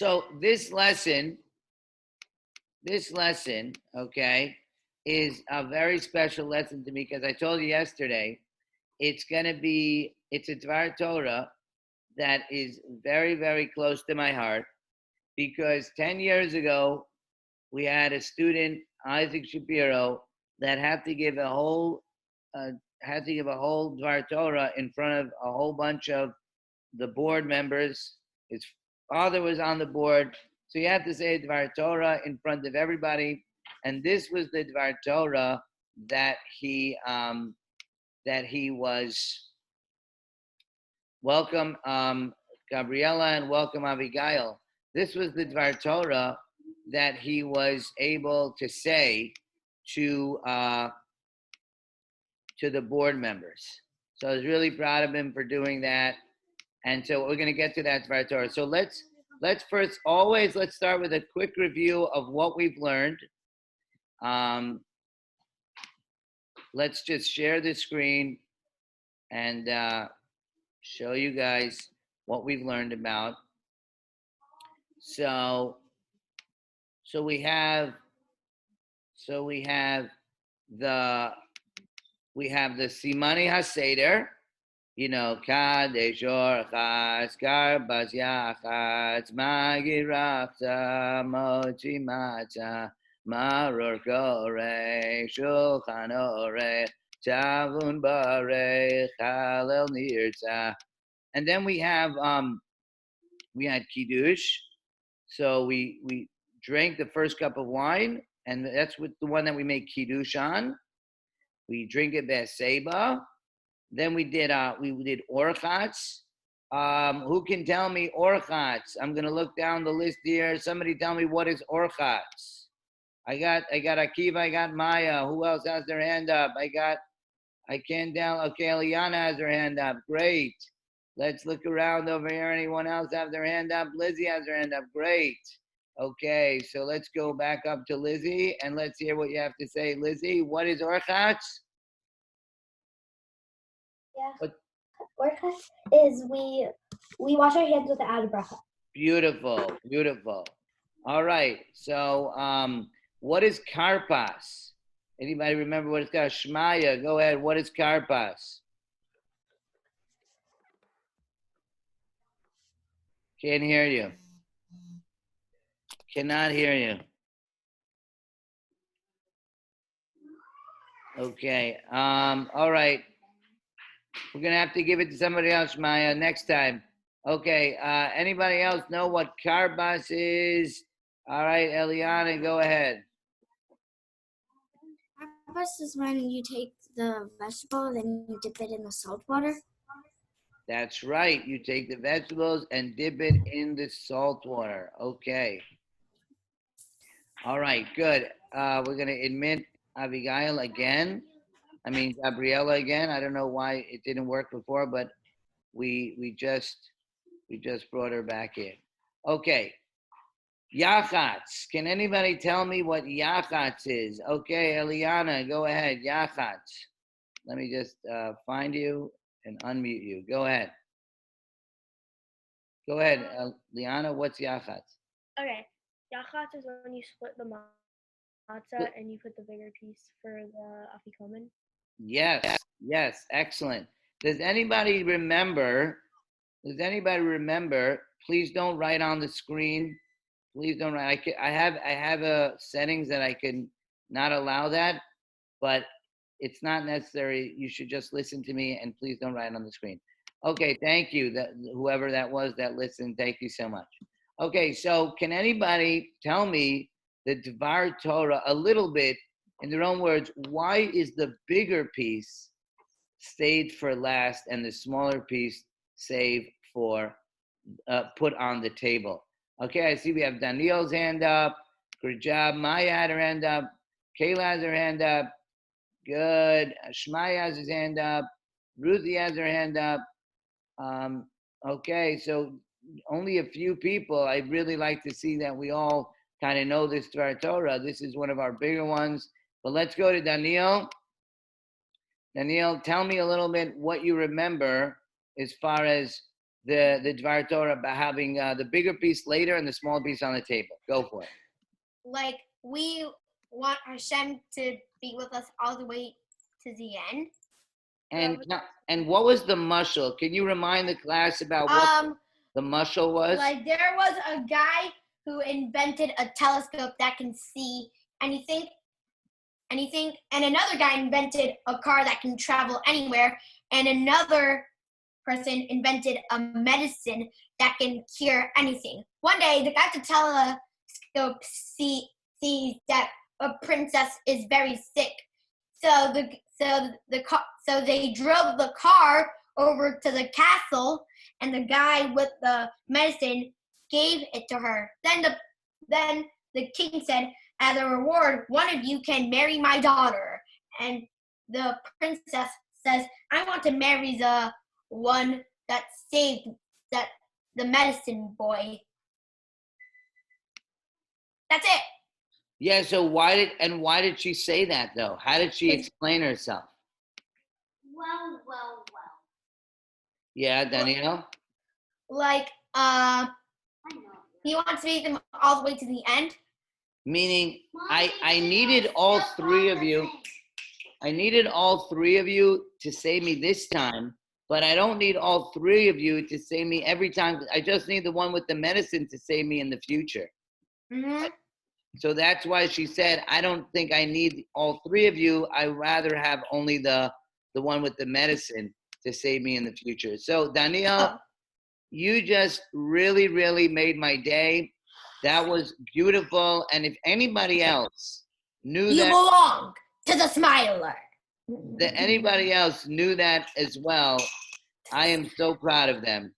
So this lesson, okay, is a very special lesson to me because I told you yesterday, it's a Dvar Torah that is very, very close to my heart because 10 years ago, we had a student, Isaac Shapiro, that uh, had to give a whole Dvar Torah in front of a whole bunch of the board members. His father was on the board, so he had to say Dvar Torah in front of everybody. And this was the Dvar Torah that he was welcome Gabriella and welcome Abigail. This was the Dvar Torah that he was able to say to the board members. So I was really proud of him for doing that. And so we're going to get to that Dvar Torah. So let's start with a quick review of what we've learned. Let's just share the screen and show you guys what we've learned about. So we have the Simani HaSeder, Kadesh Orchas, Karbas Yachatz, Magirachta, Mochi Matzah, Maror Koreh, Shulchan Oreh, Tavun Bareh, Chalel Nirtzah. And then we had Kiddush. So we drank the first cup of wine, and that's the one that we make Kiddush on. We drink it Be'aseba. Then we did Orchatz. Who can tell me Orchatz? I'm gonna look down the list here. Somebody tell me what is Orchatz. I got Akiva, I got Maya. Who else has their hand up? Okay, Eliana has her hand up. Great. Let's look around over here. Anyone else have their hand up? Lizzie has her hand up. Great. Okay, so let's go back up to Lizzie and let's hear what you have to say. Lizzie, what is Orchatz? Yeah. Orchatz is we wash our hands with the Ad Bracha. Beautiful, beautiful. All right, so what is Karpas? Anybody remember what it's called? Shmaya, go ahead. What is Karpas? Can't hear you. Cannot hear you. Okay. All right. We're gonna have to give it to somebody else, Maya, next time. Okay. Anybody else know what Karpas is? All right, Eliana, go ahead. Karpas is when you take the vegetable, then you dip it in the salt water. That's right. You take the vegetables and dip it in the salt water. Okay. All right, good. We're going to admit Gabriella again. I don't know why it didn't work before, but we just brought her back in. Okay. Yachatz. Can anybody tell me what Yachatz is? Okay, Eliana, go ahead. Yachatz. Let me just find you and unmute you. Go ahead. Go ahead, Liana. What's Yachatz? Okay. Yachatz is when you split the matzah and you put the bigger piece for the afikomen. Yes, excellent. Does anybody remember? Please don't write on the screen. Please don't write. I have settings that I can not allow that, but it's not necessary. You should just listen to me and please don't write on the screen. Okay, thank you. Whoever that was that listened, thank you so much. Okay, so can anybody tell me the Dvar Torah a little bit in their own words? Why is the bigger piece saved for last and the smaller piece saved for put on the table? Okay, I see we have Daniel's hand up. Good job. Maya had her hand up. Kayla has her hand up. Good. Shmaya has his hand up. Ruthie has her hand up. Okay, so only a few people. I'd really like to see that we all kind of know this Dvar Torah. This is one of our bigger ones. But let's go to Daniel. Daniel, tell me a little bit what you remember as far as the Dvar Torah by having the bigger piece later and the small piece on the table. Go for it. Like, we want Hashem to be with us all the way to the end. And what was the mushal? Can you remind the class about what the mushal was? Like, there was a guy who invented a telescope that can see anything, and another guy invented a car that can travel anywhere, and another person invented a medicine that can cure anything. One day, the guy at the telescope sees that a princess is very sick, so they drove the car over to the castle, and the guy with the medicine gave it to her. Then the king said, as a reward, one of you can marry my daughter. And the princess says, I want to marry the one that saved the medicine boy. That's it. Yeah, so why did she say that though? How did she explain herself? Well. Yeah, Danielle? Like, I know. he wants to make them all the way to the end. Meaning I needed all three of you. I needed all three of you to save me this time, but I don't need all three of you to save me every time. I just need the one with the medicine to save me in the future. Mm-hmm. So that's why she said, I don't think I need all three of you. I'd rather have only the one with the medicine to save me in the future. So Danielle, you just really, really made my day. That was beautiful. And if anybody else knew You belong to the Smiler. that anybody else knew that as well, I am so proud of them.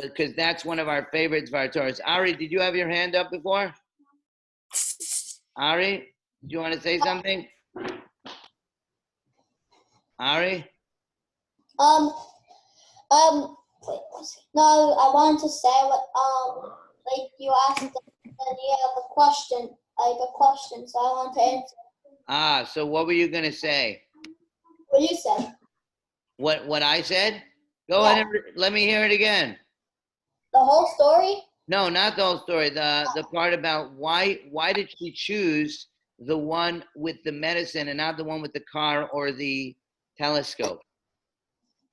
Because that's one of our favorite Dvar Torahs. Ari, did you have your hand up before? Ari, do you want to say something? Ari? No, I wanted to say what, like you asked, and you have a question, so I want to answer. So what were you going to say? What you said. What I said? Go ahead and let me hear it again. The whole story? No, not the whole story. The part about why did she choose the one with the medicine and not the one with the car or the telescope?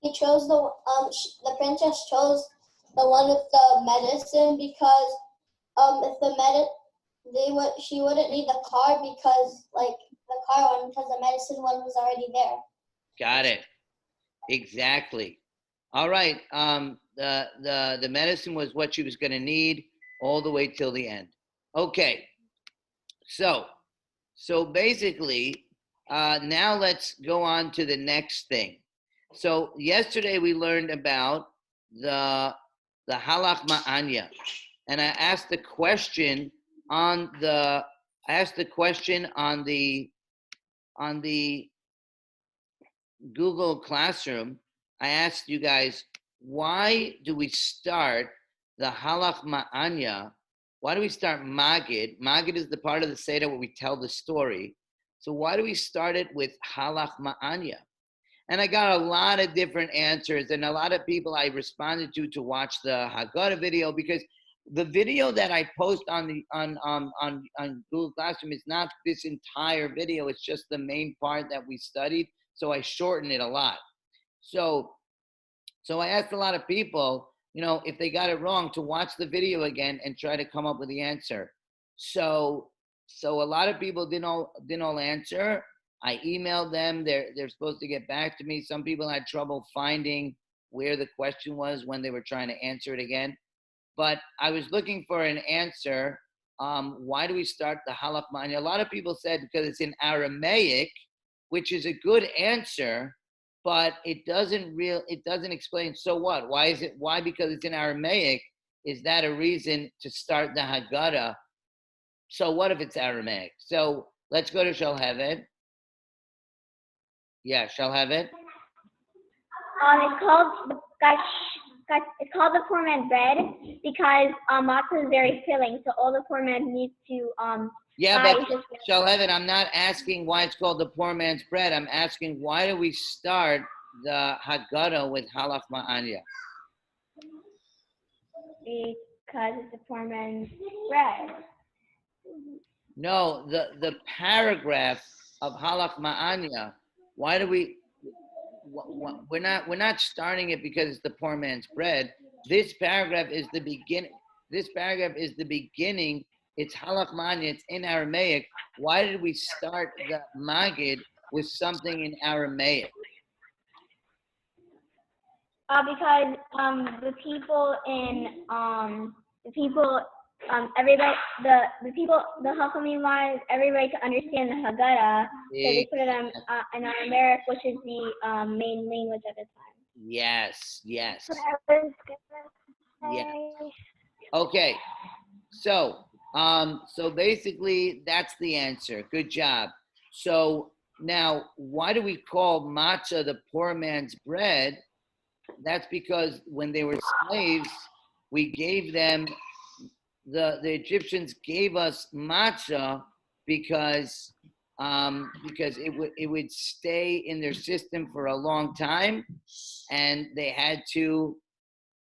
He chose the princess chose the one with the medicine because if she wouldn't need the car because the car one because the medicine one was already there. Got it. Exactly. All right. The medicine was what she was going to need all the way till the end. Okay. So basically, now let's go on to the next thing. So yesterday we learned about the halach ma'anya, and I asked the question on the Google Classroom. I asked you guys, why do we start the halach ma'anya? Why do we start magid? Magid is the part of the Seder where we tell the story. So why do we start it with halach ma'anya? And I got a lot of different answers, and a lot of people I responded to watch the Haggadah video, because the video that I post on Google Classroom is not this entire video. It's just the main part that we studied. So I shorten it a lot. So I asked a lot of people, if they got it wrong, to watch the video again and try to come up with the answer. So a lot of people didn't all answer. I emailed them. They're supposed to get back to me. Some people had trouble finding where the question was when they were trying to answer it again. But I was looking for an answer. Why do we start the halach ma'anya? A lot of people said because it's in Aramaic, which is a good answer, but it doesn't explain. So what? Why? Because it's in Aramaic, is that a reason to start the Haggadah? So what if it's Aramaic? So let's go to Shalhevet. Yeah, Shalhevet. It's called the poor man's bread because matzah is very filling, so all the poor man needs to Yeah, but Shalhevet, I'm not asking why it's called the poor man's bread. I'm asking why do we start the Haggadah with halach ma'anya? because it's a poor man's bread. No, the paragraph of Halach Ma'anya. Why do we? We're not starting it because it's the poor man's bread. This paragraph is the beginning. This paragraph is the beginning. It's Halach Ma'anya. It's in Aramaic. Why did we start the Magid with something in Aramaic? Because the Hachamim wanted everybody to understand the Haggadah, so they put it in Aramaic, which is the main language at the time. Yes. Yeah. Okay. So basically that's the answer. Good job. So now, why do we call matzah the poor man's bread? That's because when they were slaves, we gave them, the Egyptians gave us matzah because it would stay in their system for a long time, and they had to,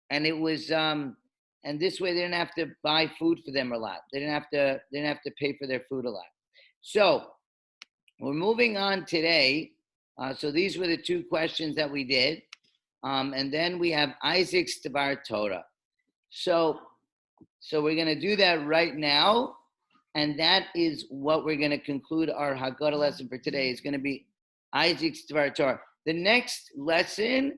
and it was and this way they didn't have to buy food for them a lot. They didn't have to pay for their food a lot. So we're moving on today. So these were the two questions that we did. And then we have Isaac's Dvar Torah. So we're going to do that right now. And that is what we're going to conclude our Haggada lesson for today. It's going to be Isaac's Dvar Torah. The next lesson,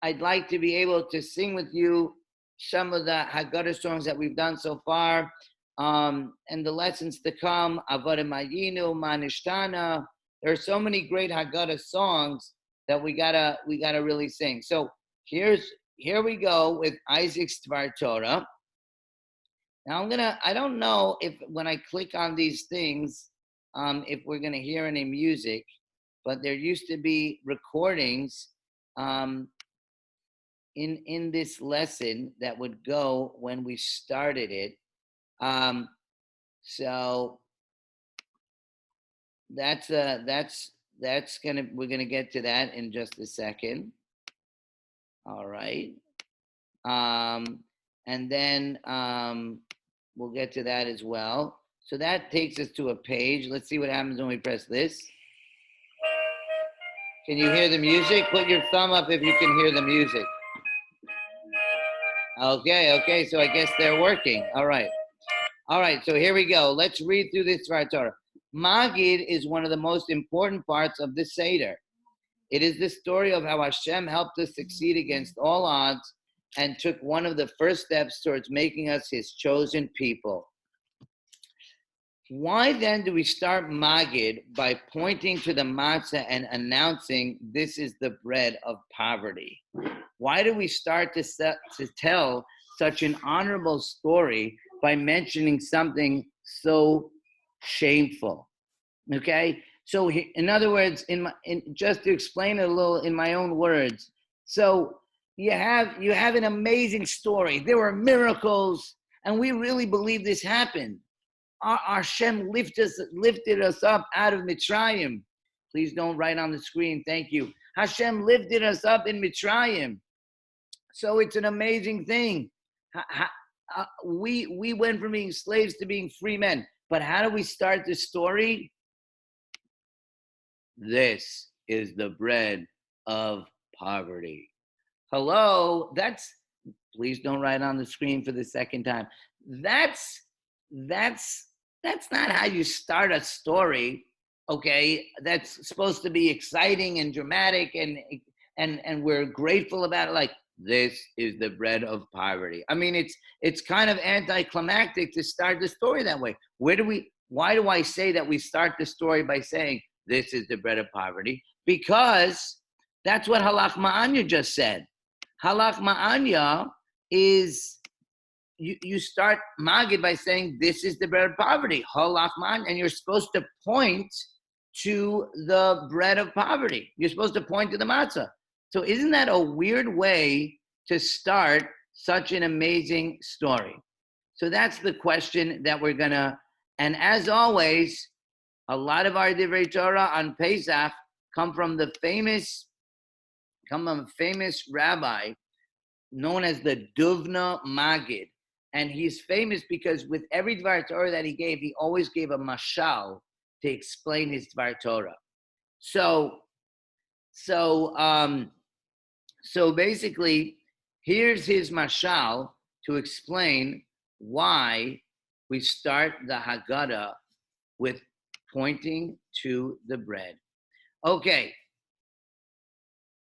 I'd like to be able to sing with you some of the Haggadah songs that we've done so far. And the lessons to come, Avodah Mayinu, Manishtana. There are so many great Haggadah songs that we gotta really sing. So here we go with Isaac's Dvar Torah. Now I don't know if when I click on these things, if we're gonna hear any music, but there used to be recordings in this lesson that would go when we started it. So we're gonna get to that in just a second. All right. And then we'll get to that as well. So that takes us to a page. Let's see what happens when we press this. Can you hear the music? Put your thumb up if you can hear the music. Okay, so I guess they're working. All right, so here we go. Let's read through this Dvar Torah. Magid is one of the most important parts of the Seder. It is the story of how Hashem helped us succeed against all odds and took one of the first steps towards making us his chosen people. Why then do we start Magid by pointing to the matzah and announcing this is the bread of poverty? Why do we start to tell such an honorable story by mentioning something so shameful? Okay, so in other words, just to explain it a little in my own words, so you have an amazing story. There were miracles, and we really believe this happened. Our Hashem lifted us up out of Mitzrayim. Please don't write on the screen. Thank you. Hashem lifted us up in Mitzrayim. So it's an amazing thing. We went from being slaves to being free men. But how do we start the story? This is the bread of poverty. Hello, please don't write on the screen for the second time. That's not how you start a story, okay? That's supposed to be exciting and dramatic and we're grateful about it. Like, this is the bread of poverty. I mean, it's kind of anticlimactic to start the story that way. Why do I say that we start the story by saying this is the bread of poverty? Because that's what Halach Ma'anya just said. Halach Ma'anya is you start Magid by saying this is the bread of poverty. Halach Ma'anya, and you're supposed to point to the bread of poverty. You're supposed to point to the matzah. So isn't that a weird way to start such an amazing story? So that's the question that we're gonna, and as always, a lot of our Divrei Torah on Pesach come from a famous rabbi known as the Duvna Magid. And he's famous because with every Dvar Torah that he gave, he always gave a mashal to explain his Dvar Torah. So basically, here's his mashal to explain why we start the Haggadah with pointing to the bread. Okay.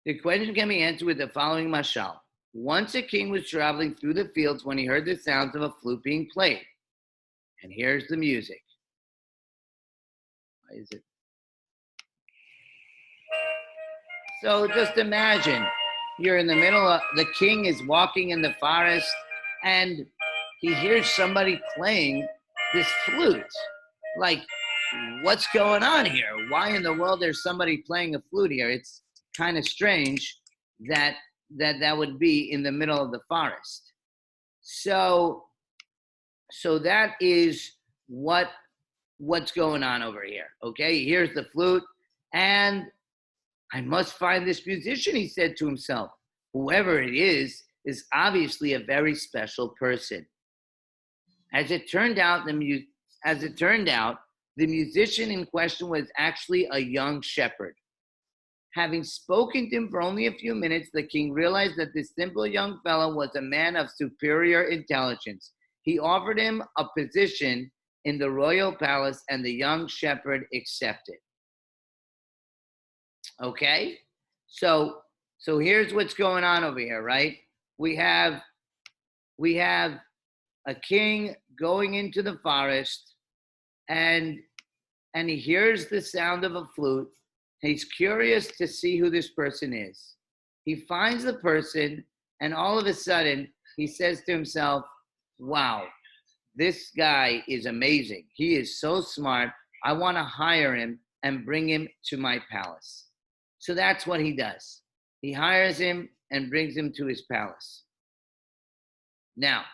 The question can be answered with the following mashal. Once a king was traveling through the fields when he heard the sounds of a flute being played. And here's the music. Why is it? So just imagine you're in the middle of, the king is walking in the forest and he hears somebody playing this flute. Like, what's going on here? Why in the world there's somebody playing a flute here? It's kind of strange that would be in the middle of the forest. So that is what's going on over here. Okay, here's the flute, and I must find this musician, he said to himself. Whoever it is obviously a very special person. As it turned out, the musician in question was actually a young shepherd. Having spoken to him for only a few minutes, the king realized that this simple young fellow was a man of superior intelligence. He offered him a position in the royal palace, and the young shepherd accepted. Okay? So here's what's going on over here, right? We have a king going into the forest, and he hears the sound of a flute. He's curious to see who this person is. He finds the person, and all of a sudden, he says to himself, wow, this guy is amazing. He is so smart. I want to hire him and bring him to my palace. So that's what he does. He hires him and brings him to his palace. Now,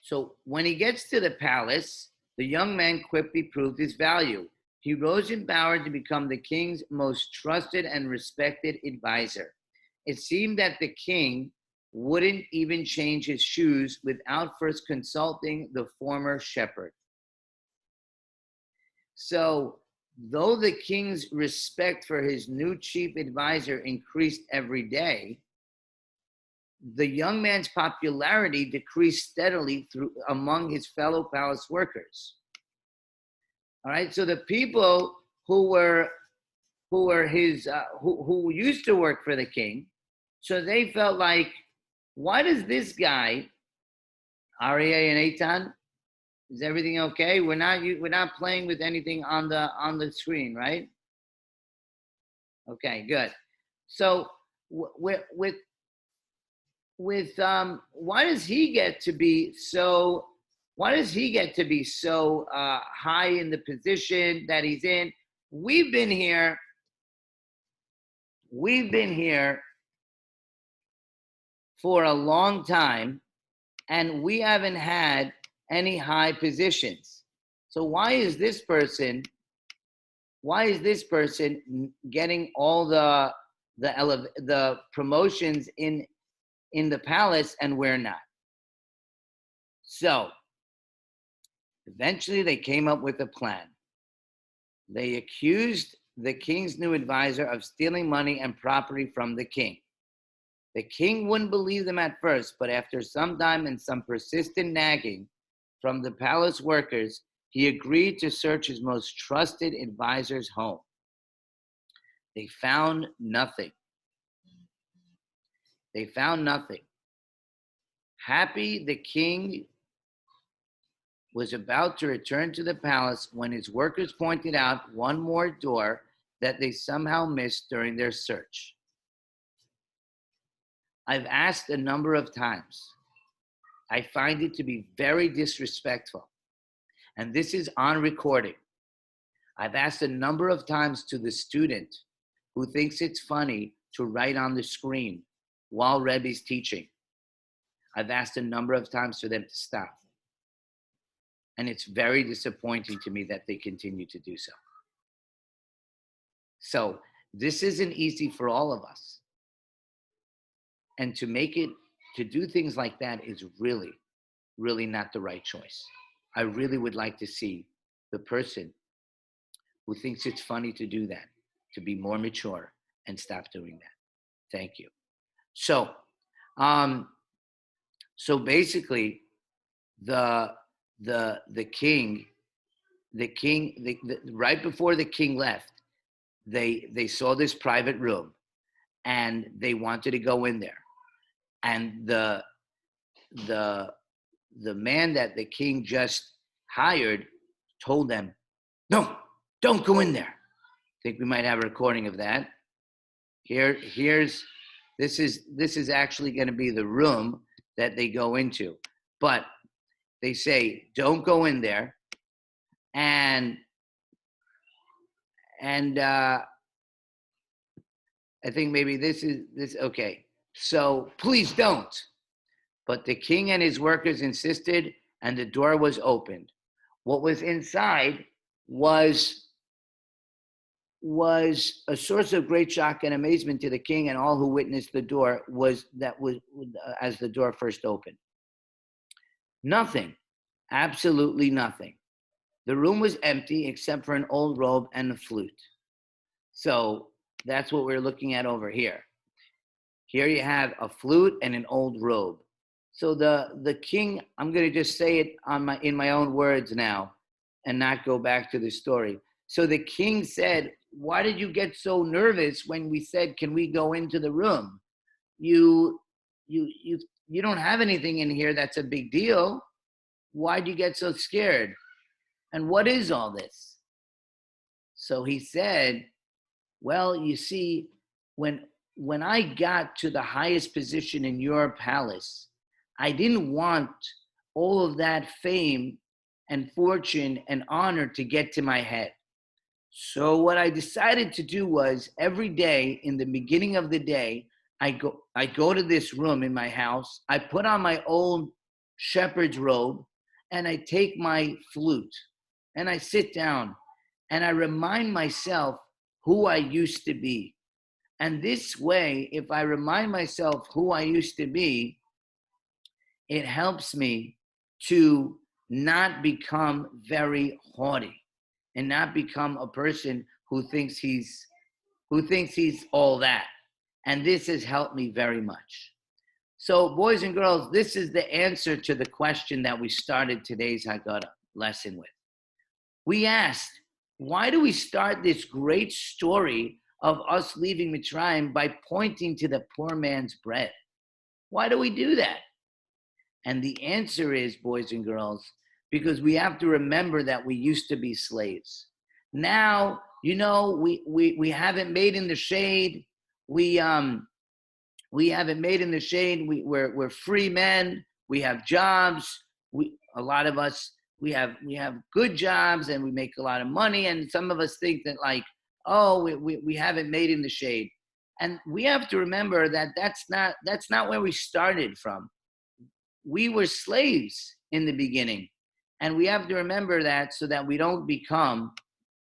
so when he gets to the palace, the young man quickly proved his value. He rose in power to become the king's most trusted and respected advisor. It seemed that the king wouldn't even change his shoes without first consulting the former shepherd. So, though the king's respect for his new chief advisor increased every day, the young man's popularity decreased steadily among his fellow palace workers. All right, so the people who used to work for the king, so they felt like, why does this guy, Aryeh and Eitan, is everything okay? We're not playing with anything on the screen, right? Okay, good. So why does he get to be so? Why does he get to be so high in the position that he's in? We've been here for a long time, and we haven't had any high positions. So why is this person getting all the promotions in the palace and we're not? So eventually they came up with a plan. They accused the king's new advisor of stealing money and property from the king. The king wouldn't believe them at first, but after some time and some persistent nagging from the palace workers, he agreed to search his most trusted advisor's home. They found nothing. Happy, the king was about to return to the palace when his workers pointed out one more door that they somehow missed during their search. I've asked a number of times. I find it to be very disrespectful. And this is on recording. I've asked a number of times to the student who thinks it's funny to write on the screen while Rebbe's teaching. I've asked a number of times for them to stop. And it's very disappointing to me that they continue to do so. So this isn't easy for all of us. And to make to do things like that is really, really not the right choice. I really would like to see the person who thinks it's funny to do that to be more mature and stop doing that. Thank you. So, so basically, the king, right before the king left, they saw this private room, and they wanted to go in there, and the man that the king just hired told them, "No, don't go in there." I think we might have a recording of that. This is actually going to be the room that they go into, but they say, "Don't go in there," and I think maybe this. Okay. So please don't. But the king and his workers insisted, and the door was opened. What was inside was a source of great shock and amazement to the king and all who witnessed the door as the door first opened. Nothing, absolutely nothing. The room was empty except for an old robe and a flute. So that's what we're looking at over here. Here you have a flute and an old robe. So the king, I'm going to just say it in my own words now and not go back to the story. So the king said, "Why did you get so nervous when we said, 'Can we go into the room?' You don't have anything in here that's a big deal. Why'd you get so scared? And what is all this?" So he said, "Well, you see, when I got to the highest position in your palace, I didn't want all of that fame and fortune and honor to get to my head. So what I decided to do was every day in the beginning of the day, I go to this room in my house, I put on my old shepherd's robe, and I take my flute, and I sit down, and I remind myself who I used to be. And this way, if I remind myself who I used to be, it helps me to not become very haughty and not become a person who thinks he's all that. And this has helped me very much. So, boys and girls, this is the answer to the question that we started today's Haggadah lesson with. We asked, why do we start this great story of us leaving Mitzrayim by pointing to the poor man's bread? Why do we do that? And the answer is, boys and girls, because we have to remember that we used to be slaves. Now, we haven't made in the shade. We haven't made in the shade. We're free men. We have jobs. A lot of us, we have good jobs and we make a lot of money. And some of us think that we haven't made in the shade. And we have to remember that that's not where we started from. We were slaves in the beginning. And we have to remember that so that we don't become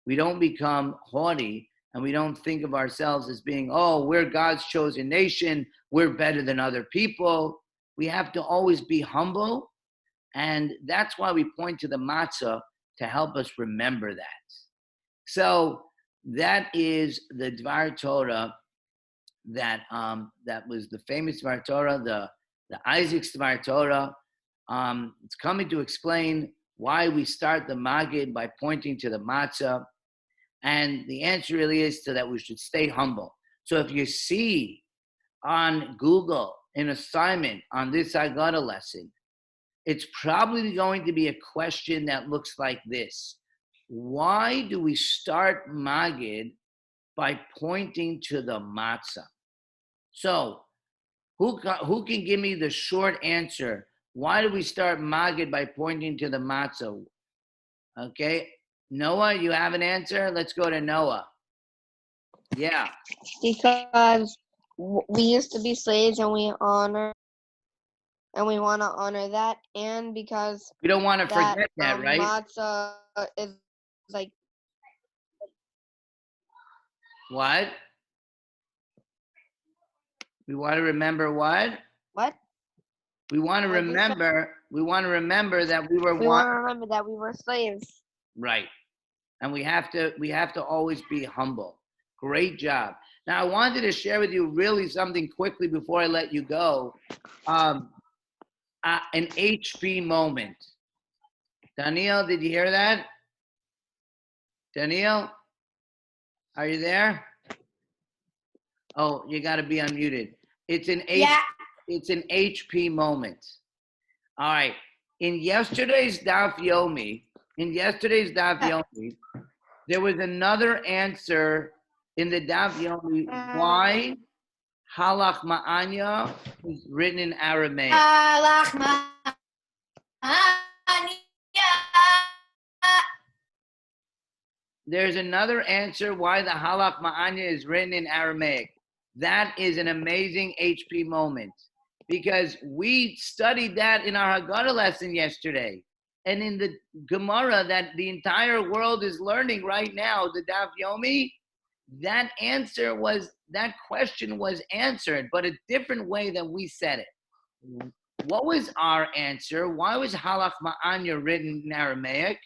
haughty and we don't think of ourselves as being, we're God's chosen nation. We're better than other people. We have to always be humble. And that's why we point to the matzah to help us remember that. So that is the Dvar Torah that was the famous Dvar Torah, the Isaac's Dvar Torah. It's coming to explain why we start the Magid by pointing to the matzah. And the answer really is so that we should stay humble. So if you see on Google an assignment on this Haggada lesson, it's probably going to be a question that looks like this. Why do we start Magid by pointing to the matzah? So who can give me the short answer? Why do we start Magid by pointing to the matzah? Okay, Noah, you have an answer? Let's go to Noah. Yeah. Because we used to be slaves and we want to honor that, and because we don't want to forget that, right? Matzah is like what? We want to remember what? What? We want to remember that we were We one. want to remember that we were slaves. Right. And we have to always be humble. Great job. Now I wanted to share with you really something quickly before I let you go. An HP moment. Daniel, did you hear that? Daniel, are you there? Oh, you got to be unmuted. It's an HP moment. All right. In yesterday's Daf Yomi, there was another answer in the Daf Yomi. Why Halach Ma'anya is written in Aramaic. Halach Ma'anya. There's another answer why the Halach Ma'anya is written in Aramaic. That is an amazing HP moment because we studied that in our Haggada lesson yesterday. And in the Gemara that the entire world is learning right now, the Daf Yomi, that question was answered, but a different way than we said it. What was our answer? Why was Halach Ma'anya written in Aramaic?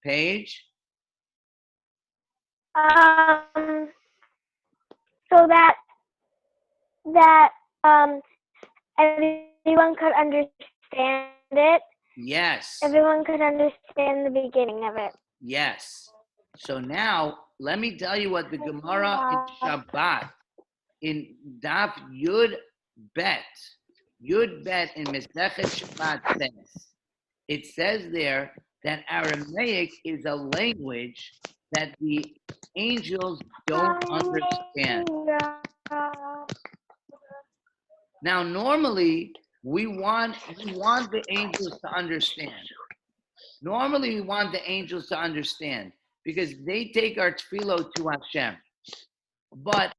Paige? So that everyone could understand it. Yes. Everyone could understand the beginning of it. Yes. So now, let me tell you what the Gemara in Shabbat, in Daf Yud Bet in Mesechet Shabbat says. It says there that Aramaic is a language that the angels don't understand. Now, normally, we want the angels to understand. Normally, we want the angels to understand because they take our tefillah to Hashem. But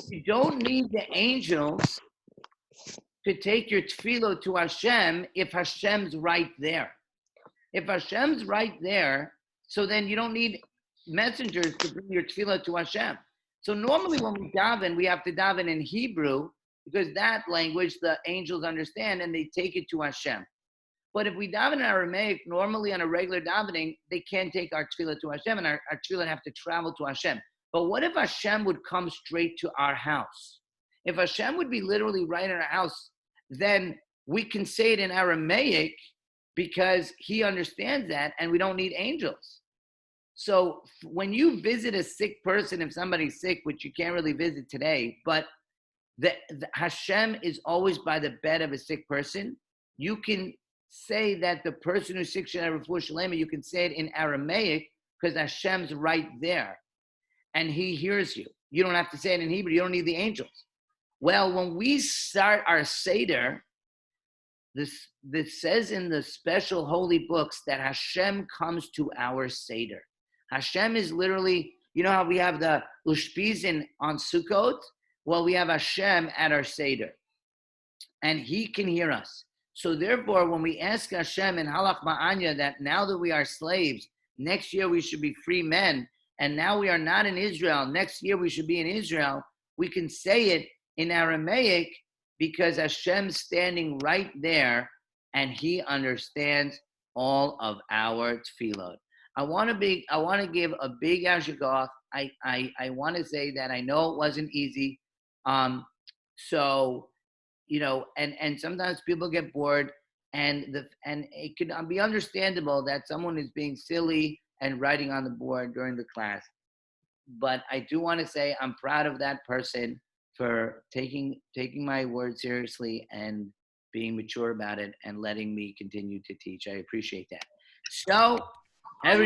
you don't need the angels to take your tefillah to Hashem if Hashem's right there. If Hashem's right there, so then you don't need messengers to bring your tefillah to Hashem. So normally when we daven, we have to daven in Hebrew because that language the angels understand and they take it to Hashem. But if we daven in Aramaic, normally on a regular davening, they can't take our tefillah to Hashem and our tefillah have to travel to Hashem. But what if Hashem would come straight to our house? If Hashem would be literally right in our house, then we can say it in Aramaic because he understands that and we don't need angels. So when you visit a sick person, if somebody's sick, which you can't really visit today, but the Hashem is always by the bed of a sick person, you can say that the person who's sick should have refuah shalema, you can say it in Aramaic because Hashem's right there and he hears you. You don't have to say it in Hebrew. You don't need the angels. Well, when we start our Seder, this says in the special holy books that Hashem comes to our Seder. Hashem is literally, you know how we have the Ushpizin on Sukkot? Well, we have Hashem at our Seder. And he can hear us. So therefore, when we ask Hashem in Halach Ma'anya that now that we are slaves, next year we should be free men, and now we are not in Israel, next year we should be in Israel, we can say it in Aramaic because Hashem's standing right there and he understands all of our tefillot. I want to give a big ashgacha. I want to say that I know it wasn't easy. So, you know, and sometimes people get bored and it could be understandable that someone is being silly and writing on the board during the class. But I do want to say I'm proud of that person for taking my word seriously and being mature about it and letting me continue to teach. I appreciate that. So, every